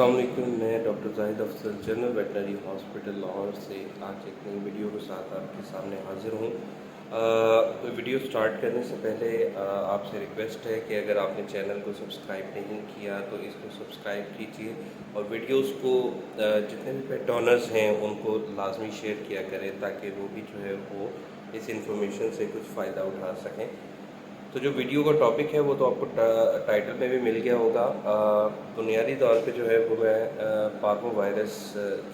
अस्सलाम वालेकुम। मैं doctor Zahid Afzal general veterinary hospital Lahore से आज एक नई वीडियो के साथ आपके सामने हाज़िर हूँ। वीडियो स्टार्ट करने से पहले आपसे रिक्वेस्ट है कि अगर आपने चैनल को सब्सक्राइब नहीं किया तो इसको सब्सक्राइब कीजिए और वीडियोस को जितने भी पेट डोनर्स हैं उनको लाजमी शेयर किया करें ताकि वो भी जो है वो इस इंफॉर्मेशन से कुछ फ़ायदा उठा सकें। तो जो वीडियो का टॉपिक है वो तो आपको टाइटल में भी मिल गया होगा। बुनियादी तौर पे जो है वो मैं पार्वो वायरस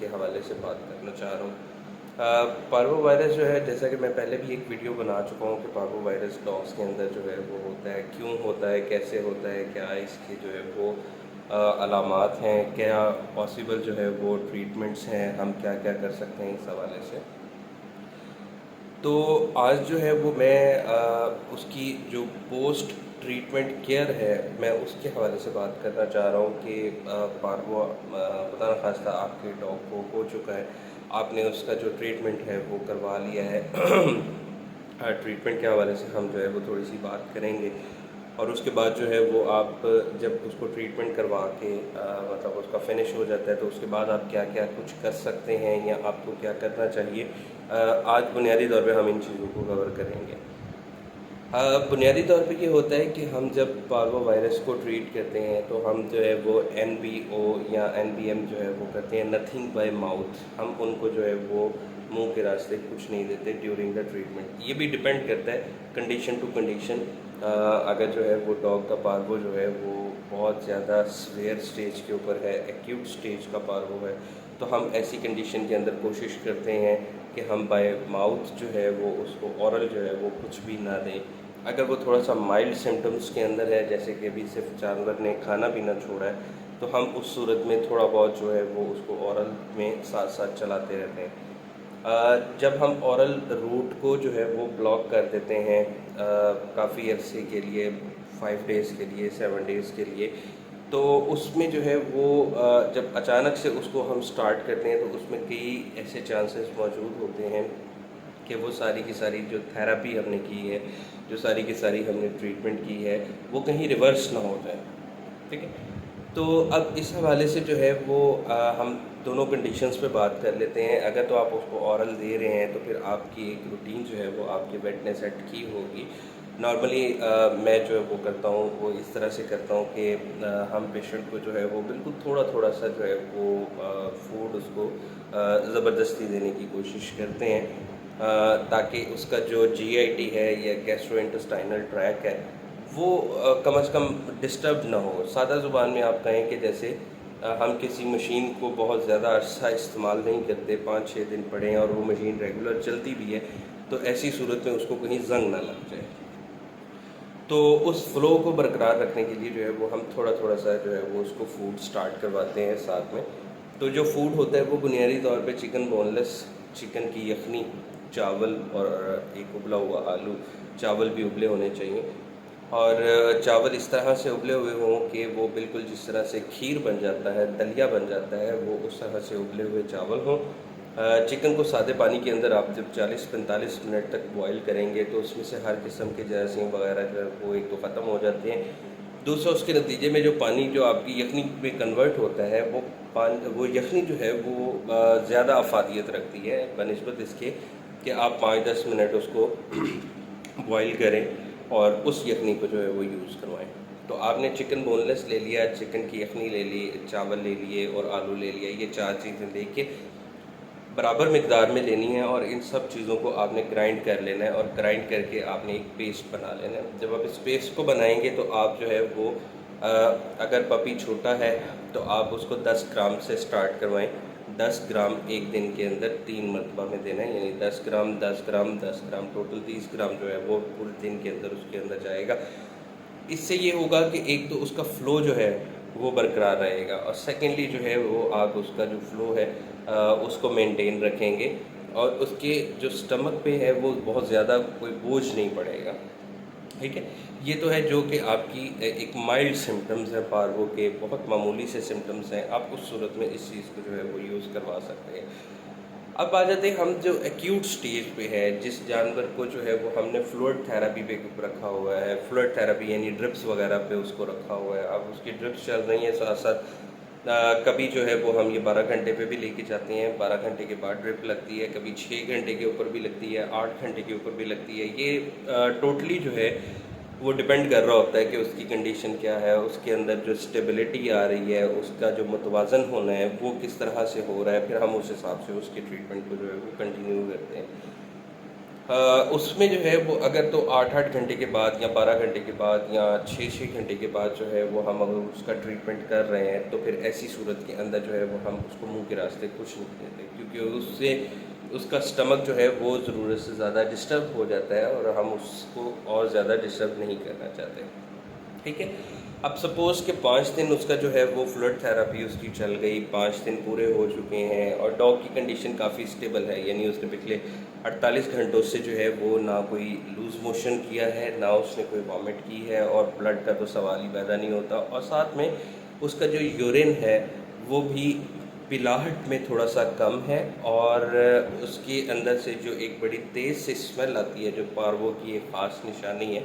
के हवाले से बात करना चाह रहा हूँ। पार्वो वायरस जो है, जैसा कि मैं पहले भी एक वीडियो बना चुका हूँ कि पार्वो वायरस डॉग्स के अंदर जो है वो होता है, क्यों होता है, कैसे होता है, क्या इसके जो है वो अलामात हैं, क्या पॉसिबल जो है वो ट्रीटमेंट्स हैं, हम क्या क्या कर सकते हैं इस हवाले से। तो आज जो है वो मैं उसकी जो पोस्ट ट्रीटमेंट केयर है मैं उसके हवाले से बात करना चाह रहा हूँ कि पार्वो खुदा न खास्ता आपके डॉग को हो चुका है, आपने उसका जो ट्रीटमेंट है वो करवा लिया है। ट्रीटमेंट के हवाले से हम जो है वो थोड़ी सी बात करेंगे और उसके बाद जो है वो आप जब उसको ट्रीटमेंट करवा के मतलब उसका फिनिश हो जाता है तो उसके बाद आप क्या क्या कुछ कर सकते हैं या आपको क्या करना चाहिए, आज बुनियादी तौर पे हम इन चीज़ों को कवर करेंगे। बुनियादी तौर पे ये होता है कि हम जब पार्वो वायरस को ट्रीट करते हैं तो हम जो है वो NBO या NBM जो है वो करते हैं, नथिंग बाय माउथ। हम उनको जो है वो मुंह के रास्ते कुछ नहीं देते ड्यूरिंग द ट्रीटमेंट। ये भी डिपेंड करता है कंडीशन टू कंडीशन। अगर जो है वो डॉग का पार्वो जो है वो बहुत ज़्यादा सीवियर स्टेज के ऊपर है, एक्यूट स्टेज का पार्वो है, तो हम ऐसी कंडीशन के अंदर कोशिश करते हैं कि हम बाय माउथ जो है वो उसको औरल जो है वो कुछ भी ना दें। अगर वो थोड़ा सा माइल्ड सिम्टम्स के अंदर है, जैसे कि अभी सिर्फ जानवर ने खाना पीना छोड़ा है, तो हम उस सूरत में थोड़ा बहुत जो है वो उसको औरल में साथ साथ चलाते रहते हैं। जब हम औरल रूट को जो है वो ब्लॉक कर देते हैं काफ़ी अरसे के लिए, 5 डेज़ के लिए, 7 डेज़ के लिए, तो उसमें जो है वो जब अचानक से उसको हम स्टार्ट करते हैं तो उसमें कई ऐसे चांसेस मौजूद होते हैं कि वो सारी की सारी जो थेरेपी हमने की है, जो सारी की सारी हमने ट्रीटमेंट की है, वो कहीं रिवर्स ना हो जाए। ठीक है? तो अब इस हवाले से जो है वो हम दोनों कंडीशंस पे बात कर लेते हैं। अगर तो आप उसको औरल दे रहे हैं तो फिर आपकी एक रूटीन जो है वो आपके वेट ने सेट की होगी। नॉर्मली मैं जो है वो करता हूँ वो इस तरह से करता हूँ कि हम पेशेंट को जो है वो बिल्कुल थोड़ा थोड़ा सा जो है वो फूड उसको ज़बरदस्ती देने की कोशिश करते हैं ताकि उसका जो GIT है या गैस्ट्रोइंटेस्टाइनल ट्रैक है वो कम से कम डिस्टर्ब ना हो। सादा ज़ुबान में आप कहें कि जैसे हम किसी मशीन को बहुत ज़्यादा अरसा इस्तेमाल नहीं करते, 5-6 दिन पड़े हैं और वो मशीन रेगुलर चलती भी है, तो ऐसी सूरत में उसको कहीं ज़ंग ना लग जाए। तो उस फ़्लो को बरकरार रखने के लिए जो है वो हम थोड़ा थोड़ा सा जो है वो उसको फूड स्टार्ट करवाते हैं साथ में। तो जो फूड होता है वो बुनियादी तौर पे चिकन बोनलेस, चिकन की यखनी, चावल और एक उबला हुआ आलू। चावल भी उबले होने चाहिए और चावल इस तरह से उबले हुए हों कि वो बिल्कुल जिस तरह से खीर बन जाता है, दलिया बन जाता है, वो उस तरह से उबले हुए चावल हों। चिकन को सादे पानी के अंदर आप जब 40-45 मिनट तक बॉईल करेंगे तो उसमें से हर किस्म के जरासीम वगैरह जो है वो एक तो ख़त्म हो जाते हैं। दूसरा, उसके नतीजे में जो पानी जो आपकी यखनी में कन्वर्ट होता है वो यखनी जो है वो ज़्यादा अफादियत रखती है बनिस्बत इसके कि आप 5-10 मिनट उसको बॉईल करें और उस यखनी को जो है वो यूज़ करवाएं। तो आपने चिकन बोनलेस ले लिया, चिकन की यखनी ले ली, चावल ले लिए और आलू ले लिया। ये 4 चीज़ें लेके बराबर मिकदार में लेनी है और इन सब चीज़ों को आपने ग्राइंड कर लेना है और ग्राइंड करके आपने एक पेस्ट बना लेना है। जब आप इस पेस्ट को बनाएंगे तो आप जो है वो अगर पपी छोटा है तो आप उसको 10 ग्राम से स्टार्ट करवाएं। 10 ग्राम एक दिन के अंदर 3 मरतबा में देना है, यानी 10 ग्राम 10 ग्राम 10 ग्राम, टोटल 30 ग्राम जो है वो पूरे दिन के अंदर उसके अंदर जाएगा। इससे ये होगा कि एक तो उसका फ़्लो जो है वो बरकरार रहेगा और सेकेंडली जो है वो आप उसका जो फ़्लो है उसको मेंटेन रखेंगे और उसके जो स्टमक पे है वो बहुत ज़्यादा कोई बोझ नहीं पड़ेगा। ठीक है? ये तो है जो कि आपकी एक माइल्ड सिम्पटम्स हैं पार्वो के, बहुत मामूली से सिम्पटम्स हैं। आप उस सूरत में इस चीज़ को जो है वो यूज़ करवा सकते हैं। अब आ जाते हैं हम जो एक्यूट स्टेज पे है, जिस जानवर को जो है वो हमने फ्लूइड थेरेपी पे रखा हुआ है, फ्लूइड थेरेपी यानी ड्रिप्स वगैरह पे उसको रखा हुआ है। अब उसकी ड्रिप्स चल रही हैं, साथ साथ कभी जो है वो हम ये 12 घंटे पे भी लेके जाते हैं, 12 घंटे के बाद ड्रिप लगती है, कभी 6 घंटे के ऊपर भी लगती है, 8 घंटे के ऊपर भी लगती है। ये टोटली जो है वो डिपेंड कर रहा होता है कि उसकी कंडीशन क्या है, उसके अंदर जो स्टेबिलिटी आ रही है, उसका जो मुतवाज़न होना है वो किस तरह से हो रहा है, फिर हम उस हिसाब से उसके ट्रीटमेंट को जो है वो कंटिन्यू करते हैं। उसमें जो है वो अगर तो 8-8 घंटे के बाद या 12 घंटे के बाद या 6-6 घंटे के बाद जो है वो हम अगर उसका ट्रीटमेंट कर रहे हैं, तो फिर ऐसी सूरत के अंदर जो है वो हम उसको मुंह के रास्ते कुछ नहीं देते, क्योंकि उससे उसका स्टमक जो है वो ज़रूरत से ज़्यादा डिस्टर्ब हो जाता है और हम उसको और ज़्यादा डिस्टर्ब नहीं करना चाहते। ठीक है। अब सपोज़ कि 5 दिन उसका जो है वो फ्लूइड थेरेपी उसकी चल गई, 5 दिन पूरे हो चुके हैं और डॉग की कंडीशन काफ़ी स्टेबल है, यानी उसने पिछले 48 घंटों से जो है वो ना कोई लूज़ मोशन किया है, ना उसने कोई वॉमिट की है और ब्लड का तो सवाल ही पैदा नहीं होता, और साथ में उसका जो यूरिन है वो भी पिलाहट में थोड़ा सा कम है, और उसके अंदर से जो एक बड़ी तेज़ से स्मेल आती है, जो पार्वो की एक ख़ास निशानी है,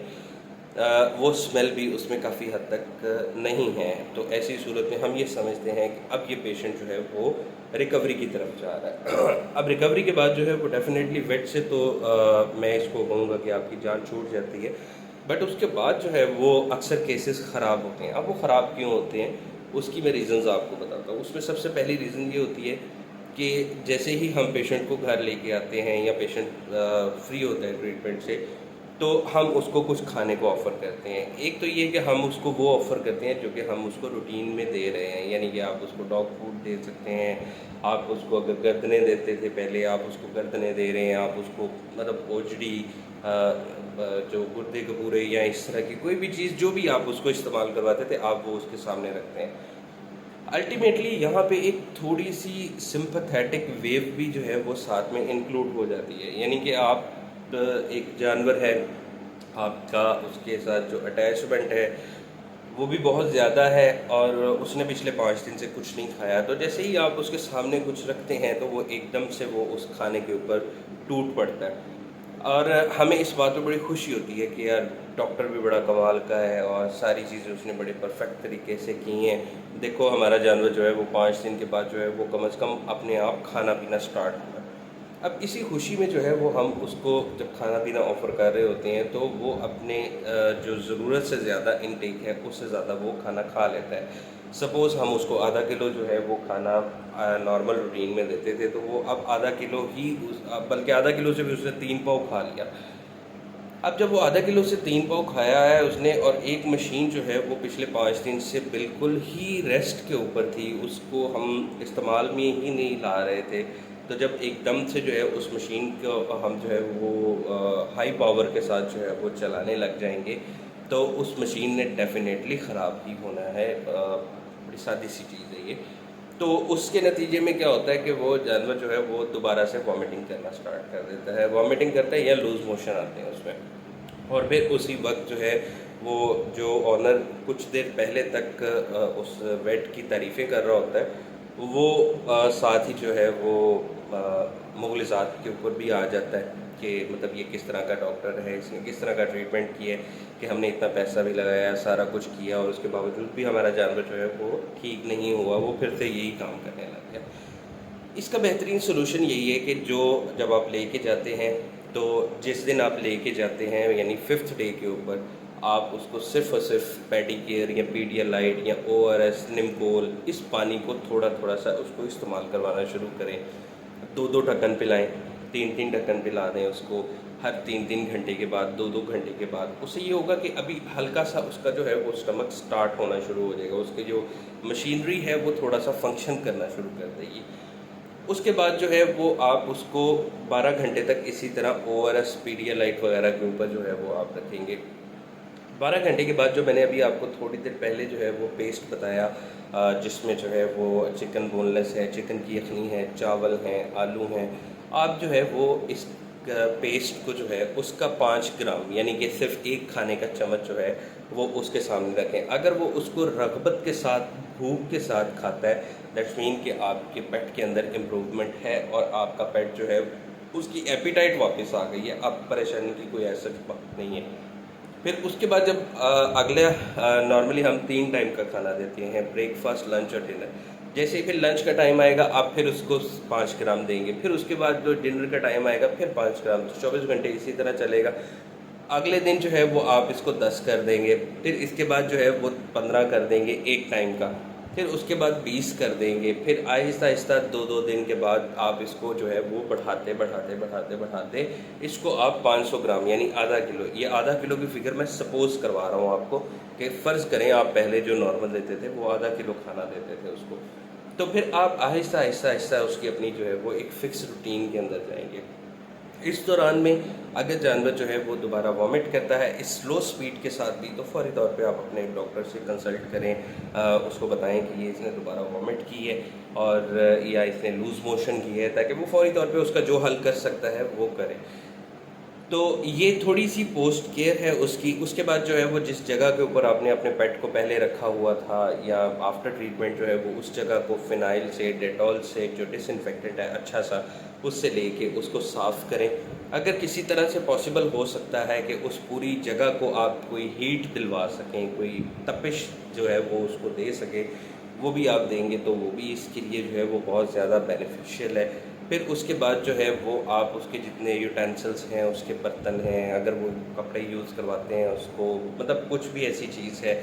वो स्मेल भी उसमें काफ़ी हद तक नहीं है। तो ऐसी सूरत में हम ये समझते हैं कि अब ये पेशेंट जो है वो रिकवरी की तरफ जा रहा है। अब रिकवरी के बाद जो है वो डेफ़िनेटली वेट से तो मैं इसको कहूँगा कि आपकी जान छूट जाती है, बट उसके बाद जो है वो अक्सर केसेस ख़राब होते हैं। अब वो ख़राब क्यों होते हैं, उसकी मैं रीज़न्स आपको बताता हूँ। उसमें सबसे पहली रीज़न ये होती है कि जैसे ही हम पेशेंट को घर लेके आते हैं या पेशेंट फ्री होता है ट्रीटमेंट से, तो हम उसको कुछ खाने को ऑफ़र करते हैं। एक तो ये कि हम उसको वो ऑफ़र करते हैं जो कि हम उसको रूटीन में दे रहे हैं, यानी कि आप उसको डॉग फूड दे सकते हैं, आप उसको अगर गर्दने देते थे पहले, आप उसको गर्दने दे रहे हैं, आप उसको मतलब ओजड़ी जो गुर्दे कपूरे या इस तरह की कोई भी चीज़ जो भी आप उसको इस्तेमाल करवाते थे, आप वो उसके सामने रखते हैं। अल्टीमेटली यहाँ पे एक थोड़ी सी सिंपैथेटिक वेव भी जो है वो साथ में इंक्लूड हो जाती है, यानी कि आप एक जानवर है, आपका उसके साथ जो अटैचमेंट है वो भी बहुत ज़्यादा है, और उसने पिछले 5 दिन से कुछ नहीं खाया, तो जैसे ही आप उसके सामने कुछ रखते हैं तो वो एकदम से वो उस खाने के ऊपर टूट पड़ता है। और हमें इस बात पे बड़ी खुशी होती है कि यार डॉक्टर भी बड़ा कमाल का है और सारी चीज़ें उसने बड़े परफेक्ट तरीके से की हैं। देखो हमारा जानवर जो है वो 5 दिन के बाद जो है वो कम से कम अपने आप खाना पीना स्टार्ट हुआ। अब इसी खुशी में जो है वो हम उसको जब खाना पीना ऑफ़र कर रहे होते हैं, तो वो अपने जो ज़रूरत से ज़्यादा इनटेक है उससे ज़्यादा वो खाना खा लेता है। सपोज़ हम उसको आधा किलो जो है वो खाना नॉर्मल रूटीन में देते थे, तो वो अब आधा किलो ही बल्कि आधा किलो से भी उसने 3 पाव खा लिया। अब जब वो आधा किलो से 3 पाव खाया है उसने, और एक मशीन जो है वो पिछले 5 दिन से बिल्कुल ही रेस्ट के ऊपर थी, उसको हम इस्तेमाल में ही नहीं ला रहे थे। तो जब एकदम से जो है उस मशीन को हम जो है वो हाई पावर के साथ जो है वो चलाने लग जाएंगे, तो उस मशीन ने डेफ़िनेटली ख़राब ही होना है। बड़ी सादी सी चीज़ है ये। तो उसके नतीजे में क्या होता है कि वो जानवर जो है वो दोबारा से वॉमिटिंग करना स्टार्ट कर देता है, वॉमिटिंग करता है या लूज़ मोशन आते हैं उसमें, और फिर उसी वक्त जो है वो जो ऑनर कुछ देर पहले तक उस वेट की तारीफ़ें कर रहा होता है, वो साथ ही जो है वो मुग़लिज़ात के ऊपर भी आ जाता है कि मतलब ये किस तरह का डॉक्टर है, इसने किस तरह का ट्रीटमेंट किया है कि हमने इतना पैसा भी लगाया, सारा कुछ किया, और उसके बावजूद भी हमारा जानवर जो है वो ठीक नहीं हुआ, वो फिर से यही काम करने लग गया। इसका बेहतरीन सलूशन यही है कि जो जब आप लेके जाते हैं, तो जिस दिन आप लेके जाते हैं यानी 5th डे के ऊपर, आप उसको सिर्फ़ और सिर्फ पेडिक्योर या पीडियालाइट या ओआरएस, निमकोल, इस पानी को थोड़ा-थोड़ा सा उसको इस्तेमाल करवाना शुरू करें। 2-2 ढक्कन पिलाएँ, 3-3 ढक्कन पिला दें उसको, हर 3-3 घंटे के बाद, 2-2 घंटे के बाद। उससे ये होगा कि अभी हल्का-सा उसका जो है वो स्टमक स्टार्ट होना शुरू हो जाएगा, उसकी जो मशीनरी है वो थोड़ा-सा फंक्शन करना शुरू कर देगी। उसके बाद जो है वो आप उसको 12 घंटे तक इसी तरह ओआरएस, पीडियालाइट वगैरह के ऊपर जो है वो आप रखेंगे। 12 घंटे के बाद जो मैंने अभी आपको थोड़ी देर पहले जो है वो पेस्ट बताया, जिसमें जो है वो चिकन बोनलेस है, चिकन की यखनी है, चावल हैं, आलू हैं, आप जो है वो इस पेस्ट को जो है उसका 5 ग्राम यानी कि सिर्फ एक खाने का चम्मच जो है वो उसके सामने रखें। अगर वो उसको रग़बत के साथ, भूख के साथ खाता है, दैट्स मीन कि आपके पेट के अंदर इम्प्रूवमेंट है और आपका पेट जो है उसकी एपेटाइट वापस आ गई है, अब परेशानी की कोई ऐसी बात नहीं है। फिर उसके बाद जब अगले नॉर्मली हम 3 टाइम का खाना देते हैं, ब्रेकफास्ट, लंच और डिनर। जैसे ही फिर लंच का टाइम आएगा आप फिर उसको 5 ग्राम देंगे, फिर उसके बाद जो डिनर का टाइम आएगा फिर 5 ग्राम, तो 24 घंटे इसी तरह चलेगा। अगले दिन जो है वो आप इसको 10 कर देंगे, फिर इसके बाद जो है वो 15 कर देंगे एक टाइम का, फिर उसके बाद 20 कर देंगे, फिर आहिस्ता आहिस्ता 2-2 दिन के बाद आप इसको जो है वो बढ़ाते बढ़ाते बढ़ाते बढ़ाते इसको आप 500 ग्राम यानी आधा किलो, ये आधा किलो की फिगर मैं सपोज़ करवा रहा हूँ आपको कि फ़र्ज़ करें आप पहले जो नॉर्मल देते थे वो आधा किलो खाना देते थे उसको, तो फिर आप आहिस्ता आहिस्ता आहिस्ता उसकी अपनी जो है वो एक फ़िक्स रूटीन के अंदर जाएंगे। इस दौरान में अगर जानवर जो है वो दोबारा वॉमिट करता है इस स्लो स्पीड के साथ भी, तो फ़ौरी तौर पे आप अपने डॉक्टर से कंसल्ट करें, उसको बताएं कि ये इसने दोबारा वॉमिट की है और या इसने लूज़ मोशन की है, ताकि वो फ़ौरी तौर पे उसका जो हल कर सकता है वो करे। तो ये थोड़ी सी पोस्ट केयर है उसकी। उसके बाद जो है वो जिस जगह के ऊपर आपने अपने पेट को पहले रखा हुआ था या आफ्टर ट्रीटमेंट जो है वो उस जगह को फ़िनाइल से, डेटॉल से, जो डिसइंफेक्टेंट है अच्छा सा, उससे लेके उसको साफ़ करें। अगर किसी तरह से पॉसिबल हो सकता है कि उस पूरी जगह को आप कोई हीट दिलवा सकें, कोई तपिश जो है वो उसको दे सकें, वो भी आप देंगे तो वो भी इसके लिए जो है वो बहुत ज़्यादा बेनिफिशियल है। फिर उसके बाद जो है वो आप उसके जितने यूटेंसिल्स हैं, उसके बर्तन हैं, अगर वो कपड़े यूज़ करवाते हैं उसको, मतलब कुछ भी ऐसी चीज़ है,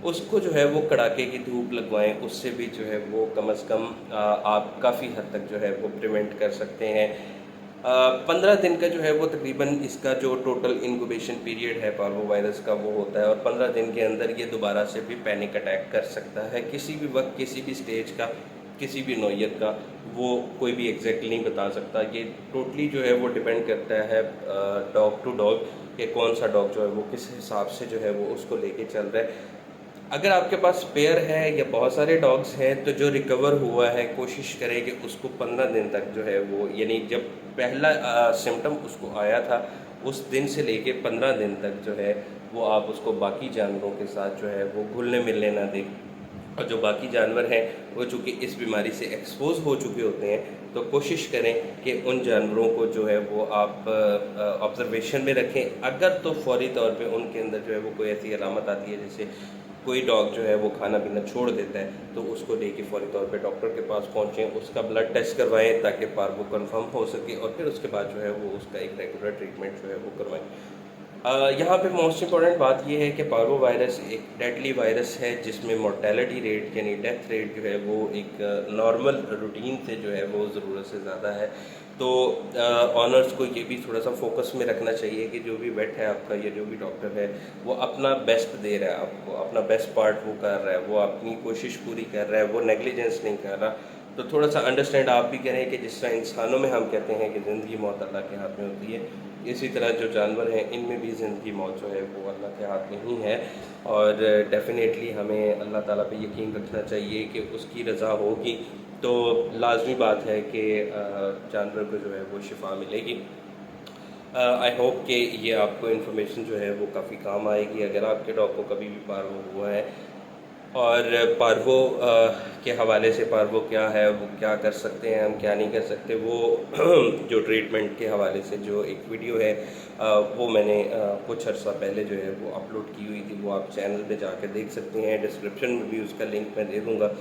उसको जो है वो कड़ाके की धूप लगवाएं, उससे भी जो है वो कम से कम आप काफ़ी हद तक जो है वो प्रिवेंट कर सकते हैं। 15 दिन का जो है वो तकरीबन इसका जो टोटल इंक्यूबेशन पीरियड है पार्वो वायरस का वो होता है, और 15 दिन के अंदर ये दोबारा से भी पैनिक अटैक कर सकता है, किसी भी वक्त, किसी भी स्टेज का, किसी भी नौइयत का, वो कोई भी एग्जैक्टली नहीं बता सकता। ये टोटली जो है वो डिपेंड करता है डॉग टू डॉग कि कौन सा डॉग जो है वो किस हिसाब से जो है वो उसको लेके चल रहा है। अगर आपके पास पेयर है या बहुत सारे डॉग्स हैं तो जो रिकवर हुआ है कोशिश करें कि उसको 15 दिन तक जो है वो, यानी जब पहला सिम्टम उसको आया था उस दिन से लेके 15 दिन तक जो है वो आप उसको बाकी जानवरों के साथ जो है वो घुलने मिलने ना दें। और जो बाकी जानवर हैं वो चूँकि इस बीमारी से एक्सपोज़ हो चुके होते हैं, तो कोशिश करें कि उन जानवरों को जो है वो आप ऑब्ज़र्वेशन में रखें। अगर तो फ़ौरी तौर पे उनके अंदर जो है वो कोई ऐसी अलामत आती है, जैसे कोई डॉग जो है वो खाना पीना छोड़ देता है, तो उसको लेके फ़ौरी तौर पे डॉक्टर के पास पहुँचें, उसका ब्लड टेस्ट करवाएं ताकि पार्वो कंफर्म हो सके, और फिर उसके बाद जो है वो उसका एक रेगुलर ट्रीटमेंट जो है वो करवाएं। यहाँ पे मोस्ट इम्पॉर्टेंट बात ये है कि पार्वो वायरस एक डेडली वायरस है जिसमें मोर्टेलिटी रेट यानी डेथ रेट जो है वो एक नॉर्मल रूटीन से जो है वो ज़रूरत से ज़्यादा है। तो ऑनर्स को ये भी थोड़ा सा फोकस में रखना चाहिए कि जो भी वेट है आपका या जो भी डॉक्टर है वो अपना बेस्ट दे रहा है, आपको अपना बेस्ट पार्ट वो कर रहा है, वो अपनी कोशिश पूरी कर रहा है, वो नेग्लिजेंस नहीं कर रहा। तो थोड़ा सा अंडरस्टैंड आप भी करें कि जिस तरह इंसानों में हम कहते हैं कि ज़िंदगी मौत अल्लाह के हाथ में होती है, इसी तरह जो जानवर हैं इनमें भी ज़िंदगी मौत जो है वो अल्लाह के हाथ में ही है। और डेफ़िनेटली हमें अल्लाह ताला पे यकीन रखना चाहिए कि उसकी रज़ा होगी तो लाज़मी बात है कि जानवर को जो है वो शिफा मिलेगी। आई होप कि ये आपको इन्फॉर्मेशन जो है वो काफ़ी काम आएगी अगर आपके डॉग को कभी भी पार्वो हुआ है। और पार्वो के हवाले से पार्वो क्या है, वो क्या कर सकते हैं, हम क्या नहीं कर सकते, वो जो ट्रीटमेंट के हवाले से जो एक वीडियो है वो मैंने कुछ अर्सा पहले जो है वो अपलोड की हुई थी, वो आप चैनल पे जाकर देख सकते हैं, डिस्क्रिप्शन में भी उसका लिंक मैं दे दूँगा।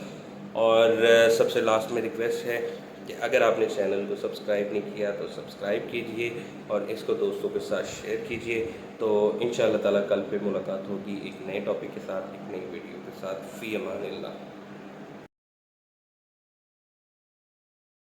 और सबसे लास्ट में रिक्वेस्ट है कि अगर आपने चैनल को सब्सक्राइब नहीं किया तो सब्सक्राइब कीजिए और इसको दोस्तों के साथ शेयर कीजिए। तो इंशाअल्लाह ताला कल पे मुलाकात होगी एक नए टॉपिक के साथ, एक नई वीडियो के साथ। फ़ी अमानिल्लाह।